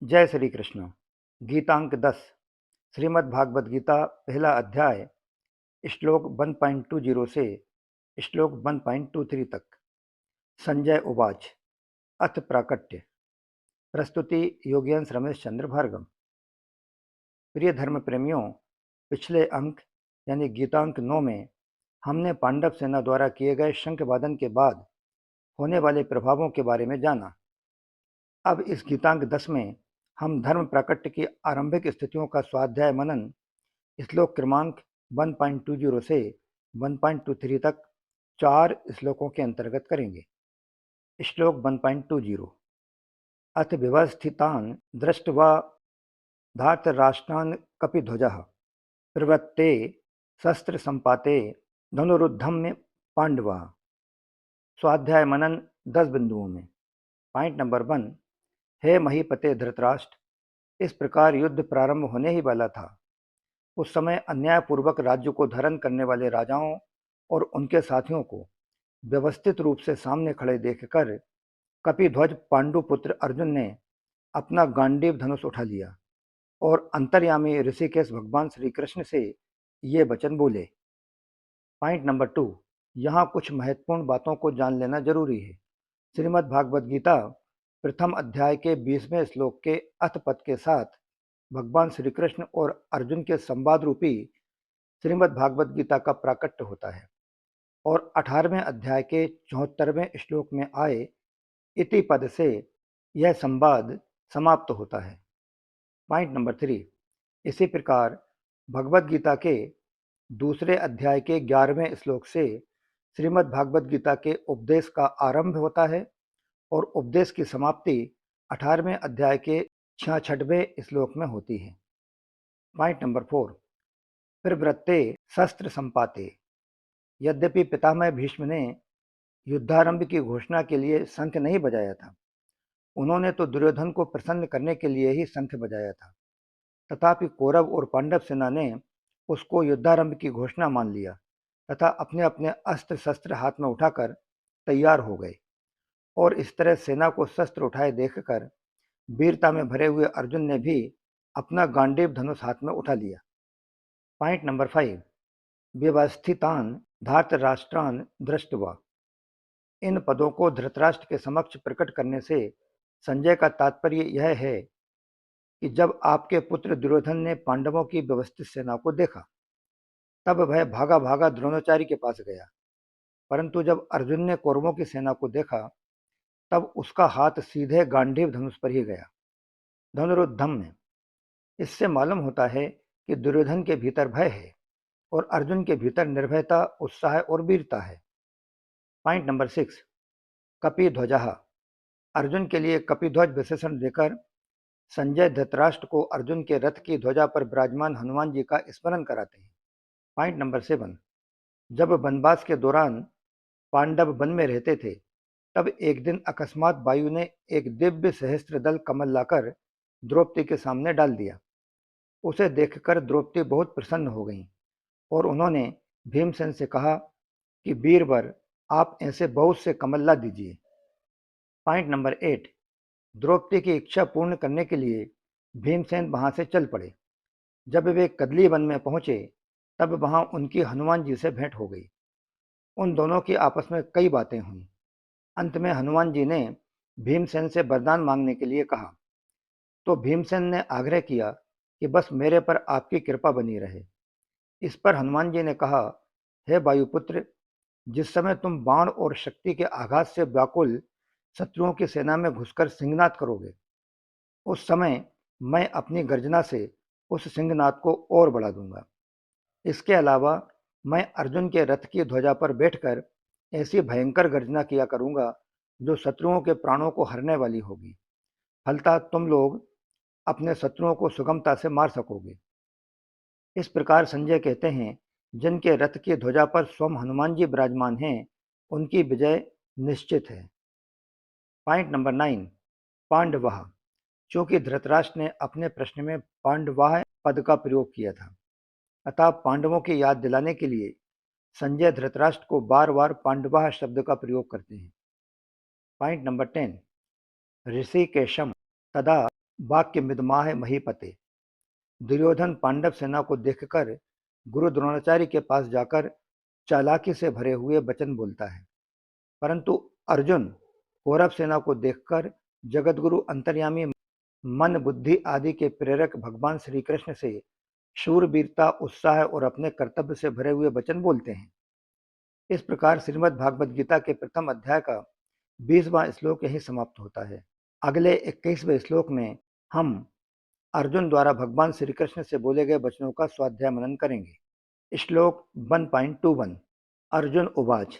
जय श्री कृष्ण। गीतांक 10 श्रीमद् भागवत गीता पहला अध्याय श्लोक 1.20 से श्लोक 1.23 तक। संजय उवाच। अथ प्राकट्य। प्रस्तुति योगेंद्र रमेश चंद्र भार्गव। प्रिय धर्म प्रेमियों, पिछले अंक यानी गीतांक 9 में हमने पांडव सेना द्वारा किए गए शंखवादन के बाद होने वाले प्रभावों के बारे में जाना। अब इस गीतांक 10 में हम धर्म प्राकट्य की आरंभिक स्थितियों का स्वाध्याय मनन श्लोक क्रमांक 1.20 से 1.23 तक 4 श्लोकों के अंतर्गत करेंगे। श्लोक 1.20। अथ व्यवस्थितान् दृष्ट्वा धार्तराष्ट्रान् कपिध्वजः प्रवृत्ते शस्त्र संपाते धनुरुद्धम्य पांडवा। स्वाध्याय मनन 10 बिंदुओं में। Point number 1। हे महीपते धृतराष्ट्र, इस प्रकार युद्ध प्रारंभ होने ही वाला था। उस समय अन्यायपूर्वक राज्य को धारण करने वाले राजाओं और उनके साथियों को व्यवस्थित रूप से सामने खड़े देखकर कपिध्वज पांडुपुत्र अर्जुन ने अपना गांडीव धनुष उठा लिया और अंतर्यामी ऋषिकेश भगवान श्री कृष्ण से ये वचन बोले। Point number 2। यहाँ कुछ महत्वपूर्ण बातों को जान लेना जरूरी है। श्रीमद् भागवत गीता प्रथम अध्याय के 20वें श्लोक के अथ पद के साथ भगवान श्री कृष्ण और अर्जुन के संवाद रूपी श्रीमद् भागवत गीता का प्राकट्य होता है और 18वें अध्याय के 74वें श्लोक में आए इति पद से यह संवाद समाप्त होता है। Point number 3। इसी प्रकार भगवत गीता के दूसरे अध्याय के 11वें श्लोक से श्रीमद् भागवत गीता के उपदेश का आरंभ होता है और उपदेश की समाप्ति 18वें अध्याय के 66वें श्लोक में होती है। Point number 4। प्रवृत्ते शस्त्र संपाते। यद्यपि पितामह भीष्म ने युद्धारंभ की घोषणा के लिए शंख नहीं बजाया था, उन्होंने तो दुर्योधन को प्रसन्न करने के लिए ही शंख बजाया था, तथापि कौरव और पांडव सेना ने उसको युद्धारंभ की घोषणा मान लिया तथा अपने अपने अस्त्र शस्त्र हाथ में उठाकर तैयार हो गए और इस तरह सेना को शस्त्र उठाए देखकर वीरता में भरे हुए अर्जुन ने भी अपना गांडीव धनुष हाथ में उठा लिया। Point number 5। व्यवस्थितान् धार्तराष्ट्रान् दृष्ट्वा। इन पदों को धृतराष्ट्र के समक्ष प्रकट करने से संजय का तात्पर्य यह है कि जब आपके पुत्र दुर्योधन ने पांडवों की व्यवस्थित सेना को देखा तब वह भागा भागा द्रोणाचार्य के पास गया, परंतु जब अर्जुन ने कौरवों की सेना को देखा तब उसका हाथ सीधे गांडीव धनुष पर ही गया, धनुरुद्धम में। इससे मालूम होता है कि दुर्योधन के भीतर भय है और अर्जुन के भीतर निर्भयता, उत्साह और वीरता है। Point number 6। कपिध्वजः। अर्जुन के लिए कपिध्वज विशेषण देकर संजय धृतराष्ट्र को अर्जुन के रथ की ध्वजा पर विराजमान हनुमान जी का स्मरण कराते हैं। Point number 7। जब वनवास के दौरान पांडव वन में रहते थे तब एक दिन अकस्मात वायु ने एक दिव्य सहस्त्र दल कमल लाकर द्रौपदी के सामने डाल दिया। उसे देखकर द्रौपदी बहुत प्रसन्न हो गईं और उन्होंने भीमसेन से कहा कि वीरवर, आप ऐसे बहुत से कमल ला दीजिए। Point number 8। द्रौपदी की इच्छा पूर्ण करने के लिए भीमसेन वहां से चल पड़े। जब वे कदली वन में पहुंचे तब वहां उनकी हनुमान जी से भेंट हो गई। उन दोनों की आपस में कई बातें हुई। अंत में हनुमान जी ने भीमसेन से वरदान मांगने के लिए कहा तो भीमसेन ने आग्रह किया कि बस मेरे पर आपकी कृपा बनी रहे। इस पर हनुमान जी ने कहा, हे वायुपुत्र, जिस समय तुम बाण और शक्ति के आघात से व्याकुल शत्रुओं की सेना में घुसकर सिंहनाद करोगे, उस समय मैं अपनी गर्जना से उस सिंहनाद को और बढ़ा दूंगा। इसके अलावा मैं अर्जुन के रथ की ध्वजा पर बैठकर ऐसी भयंकर गर्जना किया करूंगा जो शत्रुओं के प्राणों को हरने वाली होगी। फलतः तुम लोग अपने शत्रुओं को सुगमता से मार सकोगे। इस प्रकार संजय कहते हैं, जिनके रथ की ध्वजा पर स्वयं हनुमान जी विराजमान हैं, उनकी विजय निश्चित है। Point number 9। पांडवाः। चूंकि धृतराष्ट्र ने अपने प्रश्न में पांडवाः पद का प्रयोग किया था, अतः पांडवों की याद दिलाने के लिए संजय धृतराष्ट्र को बार बार पांडवाः शब्द का प्रयोग करते हैं। Point number 10। ऋषिकेशम तदा वाक्य मिदमाह महीपते। दुर्योधन पांडव सेना को देखकर गुरु द्रोणाचार्य के पास जाकर चालाकी से भरे हुए वचन बोलता है, परंतु अर्जुन कौरव सेना को देखकर जगतगुरु अंतर्यामी मन बुद्धि आदि के प्रेरक भगवान श्री कृष्ण से शूरवीरता, उत्साह और अपने कर्तव्य से भरे हुए वचन बोलते हैं। इस प्रकार श्रीमद् भागवत गीता के प्रथम अध्याय का 20वां श्लोक यही समाप्त होता है। अगले 21वें श्लोक में हम अर्जुन द्वारा भगवान श्री कृष्ण से बोले गए वचनों का स्वाध्याय मनन करेंगे। श्लोक 1.21 अर्जुन उवाच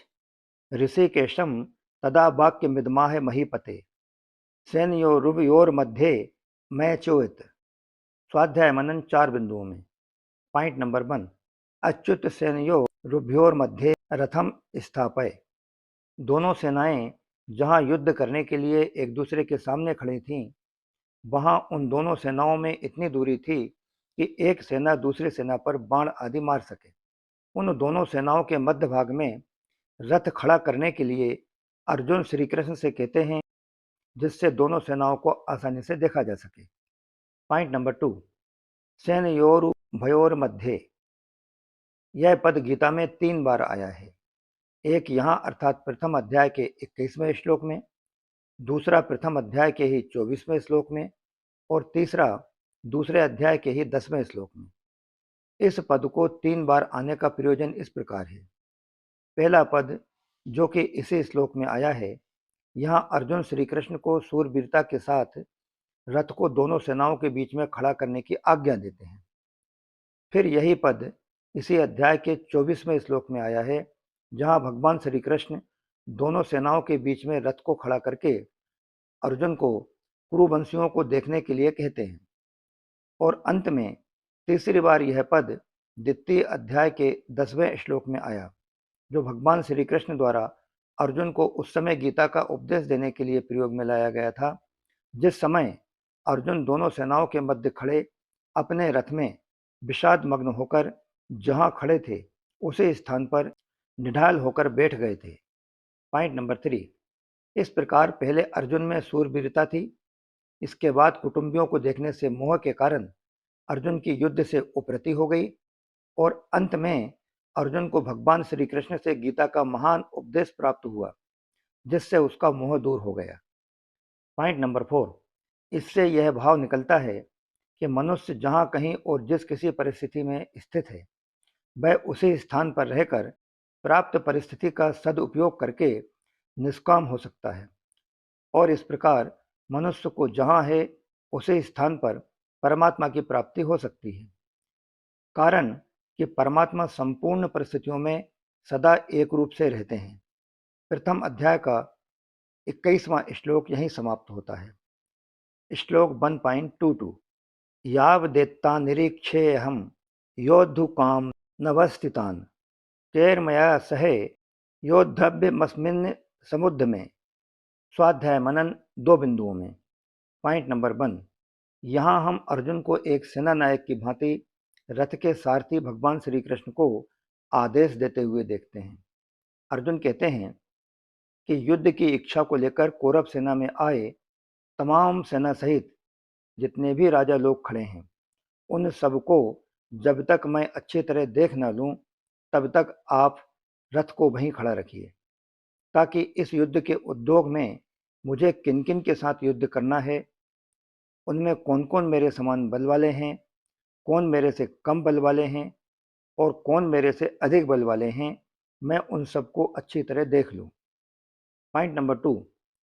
ऋषिकेशम तदा वाक्य मिदमाह महीपते सैन्योरुभयोर्मध्ये मैं चोत। स्वाध्याय मनन 4 बिंदुओं में। पॉइंट नंबर 1 अच्युत सैन्योरुभयोर्मध्ये रथम स्थापय। दोनों सेनाएं जहां युद्ध करने के लिए एक दूसरे के सामने खड़ी थीं, वहां उन दोनों सेनाओं में इतनी दूरी थी कि एक सेना दूसरी सेना पर बाण आदि मार सके। उन दोनों सेनाओं के मध्य भाग में रथ खड़ा करने के लिए अर्जुन श्री कृष्ण से कहते हैं, जिससे दोनों सेनाओं को आसानी से देखा जा सके। Point number 2 सेनयोरुभयोर्मध्ये। यह पद गीता में 3 बार आया है। एक यहाँ अर्थात प्रथम अध्याय के 21वें श्लोक में, दूसरा प्रथम अध्याय के ही 24वें श्लोक में और तीसरा दूसरे अध्याय के ही 10वें श्लोक में। इस पद को 3 बार आने का प्रयोजन इस प्रकार है। पहला पद जो कि इसी श्लोक में आया है, यहाँ अर्जुन श्री कृष्ण को शूरवीरता के साथ रथ को दोनों सेनाओं के बीच में खड़ा करने की आज्ञा देते हैं। फिर यही पद इसी अध्याय के 24वें श्लोक में आया है, जहाँ भगवान श्री कृष्ण दोनों सेनाओं के बीच में रथ को खड़ा करके अर्जुन को कुरुवंशियों को देखने के लिए कहते हैं। और अंत में तीसरी बार यह पद द्वितीय अध्याय के 10वें श्लोक में आया, जो भगवान श्री कृष्ण द्वारा अर्जुन को उस समय गीता का उपदेश देने के लिए प्रयोग में लाया गया था, जिस समय अर्जुन दोनों सेनाओं के मध्य खड़े अपने रथ में विषाद मग्न होकर जहां खड़े थे उसी स्थान पर निढाल होकर बैठ गए थे। पॉइंट नंबर 3 इस प्रकार पहले अर्जुन में शूरवीरता थी, इसके बाद कुटुंबियों को देखने से मोह के कारण अर्जुन की युद्ध से उपरति हो गई और अंत में अर्जुन को भगवान श्री कृष्ण से गीता का महान उपदेश प्राप्त हुआ, जिससे उसका मोह दूर हो गया। पॉइंट नंबर 4 इससे यह भाव निकलता है कि मनुष्य जहाँ कहीं और जिस किसी परिस्थिति में स्थित है, वह उसी स्थान पर रहकर प्राप्त परिस्थिति का सदुपयोग करके निष्काम हो सकता है और इस प्रकार मनुष्य को जहाँ है उसी स्थान पर परमात्मा की प्राप्ति हो सकती है। कारण कि परमात्मा संपूर्ण परिस्थितियों में सदा एक रूप से रहते हैं। प्रथम अध्याय का 21वां श्लोक यहीं समाप्त होता है। श्लोक 1.22 यावदेत्तान् निरीक्षेऽहं योद्धुकाम नवस्थितान् कैर्मया सहे योद्धव्यमस्मिन् समुद्र में। स्वाध्याय मनन 2 बिंदुओं में। पॉइंट नंबर 1 यहाँ हम अर्जुन को एक सेना नायक की भांति रथ के सारथी भगवान श्री कृष्ण को आदेश देते हुए देखते हैं। अर्जुन कहते हैं कि युद्ध की इच्छा को लेकर कौरव सेना में आए तमाम सेना सहित जितने भी राजा लोग खड़े हैं, उन सबको जब तक मैं अच्छी तरह देख न लूं, तब तक आप रथ को वहीं खड़ा रखिए, ताकि इस युद्ध के उद्योग में मुझे किन किन के साथ युद्ध करना है, उनमें कौन कौन मेरे समान बल वाले हैं, कौन मेरे से कम बल वाले हैं और कौन मेरे से अधिक बल वाले हैं, मैं उन सबको अच्छी तरह देख लूं। पॉइंट नंबर 2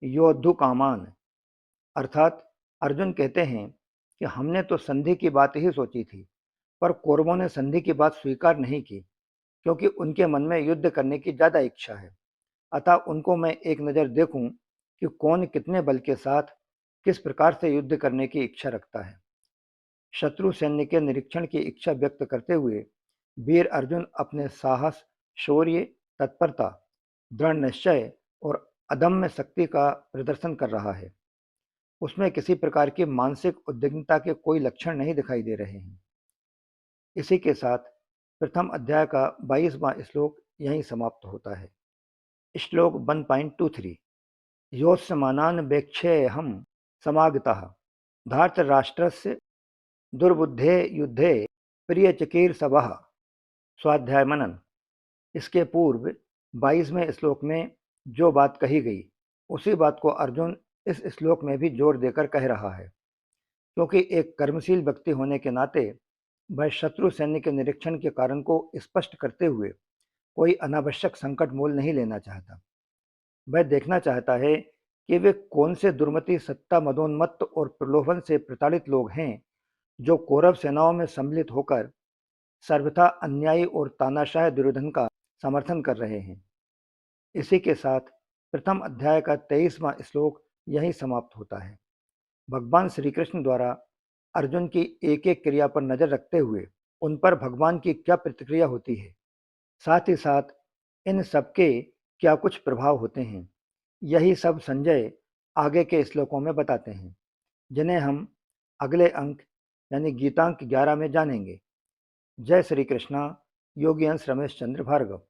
योद्धु कामान। अर्थात अर्जुन कहते हैं कि हमने तो संधि की बात ही सोची थी, पर कौरवों ने संधि की बात स्वीकार नहीं की, क्योंकि उनके मन में युद्ध करने की ज़्यादा इच्छा है। अतः उनको मैं एक नज़र देखूं कि कौन कितने बल के साथ किस प्रकार से युद्ध करने की इच्छा रखता है। शत्रु सैन्य के निरीक्षण की इच्छा व्यक्त करते हुए वीर अर्जुन अपने साहस, शौर्य, तत्परता, दृढ़ निश्चय और अदम्य शक्ति का प्रदर्शन कर रहा है। उसमें किसी प्रकार की मानसिक उद्विग्नता के कोई लक्षण नहीं दिखाई दे रहे हैं। इसी के साथ प्रथम अध्याय का 22वां श्लोक यहीं समाप्त होता है। श्लोक 1.23 योत्समानान् वेक्षेऽहं समागतः धार्तराष्ट्रस्य दुर्बुद्धे युद्धे प्रियचिकीर्षवः। स्वाध्याय मनन। इसके पूर्व 22वें श्लोक में जो बात कही गई उसी बात को अर्जुन इस श्लोक में भी जोर देकर कह रहा है, क्योंकि एक कर्मशील व्यक्ति होने के नाते वह शत्रु सैन्य के निरीक्षण के कारण को स्पष्ट करते हुए कोई अनावश्यक संकट मोल नहीं लेना चाहता। वह देखना चाहता है कि वे कौन से दुर्मति, सत्ता, मदोन्मत्त और प्रलोभन से प्रताड़ित लोग हैं जो कौरव सेनाओं में सम्मिलित होकर सर्वथा अन्यायी और तानाशाह दुर्योधन का समर्थन कर रहे हैं। इसी के साथ प्रथम अध्याय का 23वां श्लोक यहीं समाप्त होता है। भगवान श्री कृष्ण द्वारा अर्जुन की एक एक क्रिया पर नजर रखते हुए उन पर भगवान की क्या प्रतिक्रिया होती है, साथ ही साथ इन सबके क्या कुछ प्रभाव होते हैं, यही सब संजय आगे के श्लोकों में बताते हैं, जिन्हें हम अगले अंक यानी गीतांक 11 में जानेंगे। जय श्री कृष्णा। योगी अंश रमेश चंद्र भार्गव।